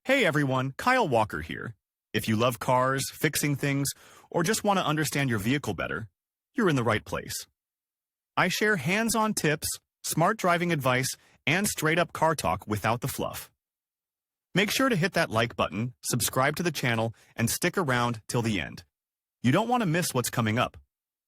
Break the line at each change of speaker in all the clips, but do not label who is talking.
Hey everyone, Kyle Walker here. If you love cars, fixing things, or just want to understand your vehicle better, you're in the right place. I share hands-on tips, smart driving advice, and straight-up car talk without the fluff. Make sure to hit that like button, subscribe to the channel, and stick around till the end. You don't want to miss what's coming up.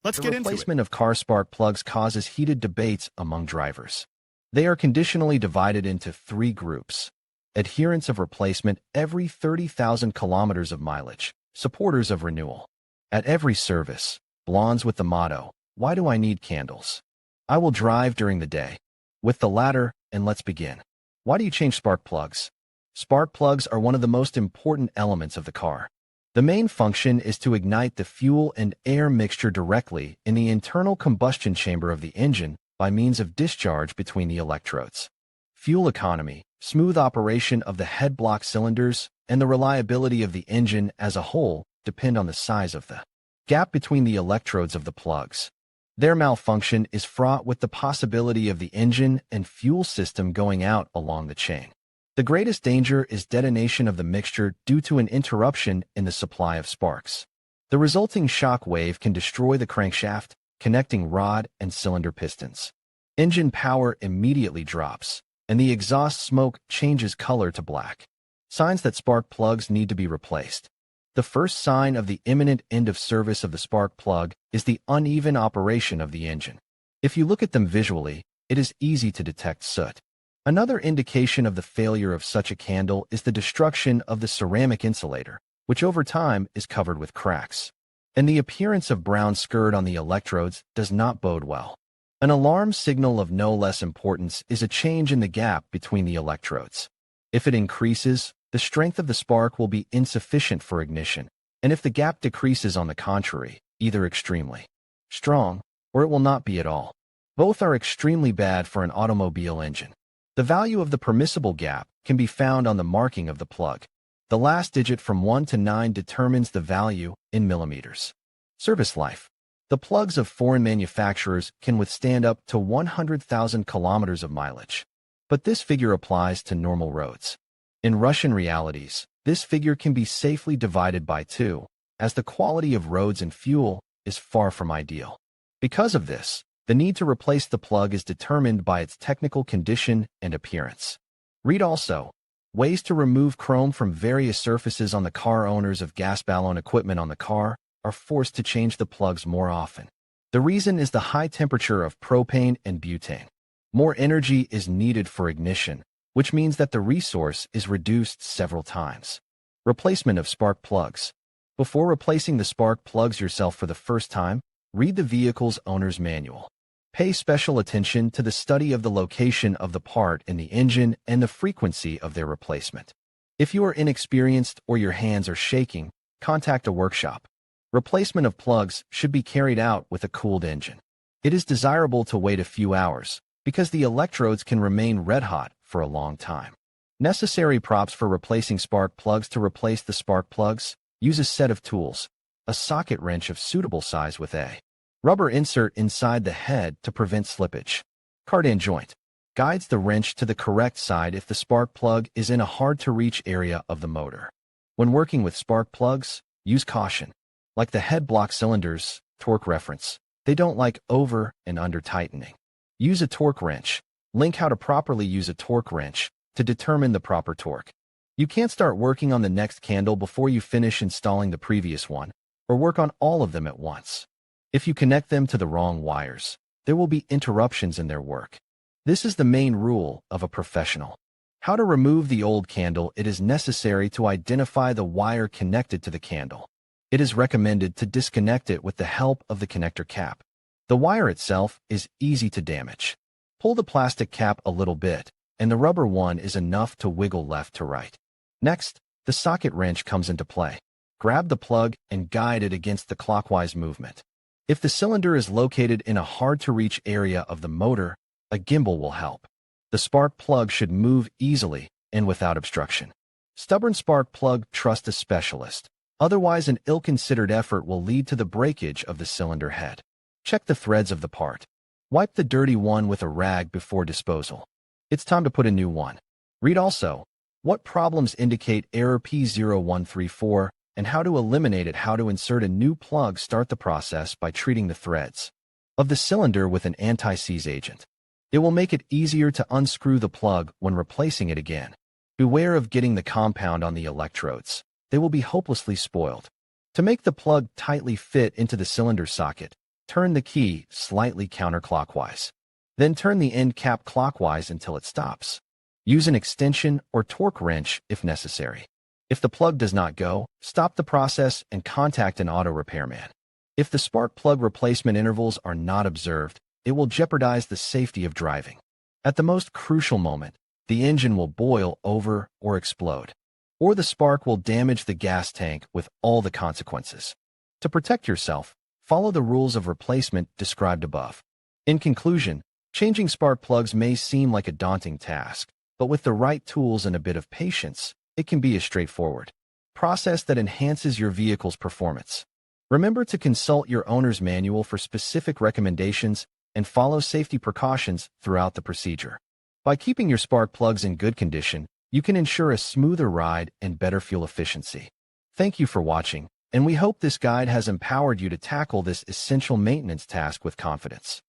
Let's get into it.
The replacement of car spark plugs causes heated debates among drivers. They are conditionally divided into three groups: adherents of replacement every 30,000 kilometers of mileage, supporters of renewal at every service, blondes with the motto, "Why do I need candles? I will drive during the day." With the latter, and let's begin. Why do you change spark plugs? Spark plugs are one of the most important elements of the car. The main function is to ignite the fuel and air mixture directly in the internal combustion chamber of the engine by means of discharge between the electrodes. Fuel economy, smooth operation of the head block cylinders, and the reliability of the engine as a whole depend on the size of the gap between the electrodes of the plugs. Their malfunction is fraught with the possibility of the engine and fuel system going out along the chain. The greatest danger is detonation of the mixture due to an interruption in the supply of sparks. The resulting shock wave can destroy the crankshaft, connecting rod and cylinder pistons. Engine power immediately drops, and the exhaust smoke changes color to black. Signs that spark plugs need to be replaced. The first sign of the imminent end of service of the spark plug is the uneven operation of the engine. If you look at them visually, it is easy to detect soot. Another indication of the failure of such a candle is the destruction of the ceramic insulator, which over time is covered with cracks. And the appearance of brown skirt on the electrodes does not bode well. An alarm signal of no less importance is a change in the gap between the electrodes. If it increases, the strength of the spark will be insufficient for ignition, and if the gap decreases, on the contrary, either extremely strong or it will not be at all. Both are extremely bad for an automobile engine. The value of the permissible gap can be found on the marking of the plug. The last digit from 1 to 9 determines the value in millimeters. Service life. The plugs of foreign manufacturers can withstand up to 100,000 kilometers of mileage. But this figure applies to normal roads. In Russian realities, this figure can be safely divided by 2, as the quality of roads and fuel is far from ideal. Because of this, the need to replace the plug is determined by its technical condition and appearance. Read also, ways to remove chrome from various surfaces on the car. Owners of gas ballon equipment on the car are forced to change the plugs more often. The reason is the high temperature of propane and butane. More energy is needed for ignition, which means that the resource is reduced several times. Replacement of spark plugs. Before replacing the spark plugs yourself for the first time, read the vehicle's owner's manual. Pay special attention to the study of the location of the part in the engine and the frequency of their replacement. If you are inexperienced or your hands are shaking, contact a workshop. Replacement of plugs should be carried out with a cooled engine. It is desirable to wait a few hours, because the electrodes can remain red-hot for a long time. Necessary props for replacing spark plugs. To replace the spark plugs, use a set of tools, a socket wrench of suitable size with a rubber insert inside the head to prevent slippage. Cardan joint guides the wrench to the correct side if the spark plug is in a hard-to-reach area of the motor. When working with spark plugs, use caution. Like the head block cylinders, torque reference, they don't like over and under tightening. Use a torque wrench. Link how to properly use a torque wrench to determine the proper torque. You can't start working on the next candle before you finish installing the previous one, or work on all of them at once. If you connect them to the wrong wires, there will be interruptions in their work. This is the main rule of a professional. How to remove the old candle. It is necessary to identify the wire connected to the candle. It is recommended to disconnect it with the help of the connector cap. The wire itself is easy to damage. Pull the plastic cap a little bit, and the rubber one is enough to wiggle left to right. Next, the socket wrench comes into play. Grab the plug and guide it against the clockwise movement. If the cylinder is located in a hard-to-reach area of the motor, a gimbal will help. The spark plug should move easily and without obstruction. Stubborn spark plug. Trust a specialist. Otherwise, an ill-considered effort will lead to the breakage of the cylinder head. Check the threads of the part. Wipe the dirty one with a rag before disposal. It's time to put a new one. Read also, what problems indicate error P0134, and how to eliminate it. How to insert a new plug. Start the process by treating the threads of the cylinder with an anti-seize agent. It will make it easier to unscrew the plug when replacing it again. Beware of getting the compound on the electrodes. They will be hopelessly spoiled. To make the plug tightly fit into the cylinder socket, turn the key slightly counterclockwise. Then turn the end cap clockwise until it stops. Use an extension or torque wrench if necessary. If the plug does not go, stop the process and contact an auto repairman. If the spark plug replacement intervals are not observed, it will jeopardize the safety of driving. At the most crucial moment, the engine will boil over or explode, or the spark will damage the gas tank with all the consequences. To protect yourself, follow the rules of replacement described above. In conclusion, changing spark plugs may seem like a daunting task, but with the right tools and a bit of patience, it can be a straightforward process that enhances your vehicle's performance. Remember to consult your owner's manual for specific recommendations and follow safety precautions throughout the procedure. By keeping your spark plugs in good condition, you can ensure a smoother ride and better fuel efficiency. Thank you for watching, and we hope this guide has empowered you to tackle this essential maintenance task with confidence.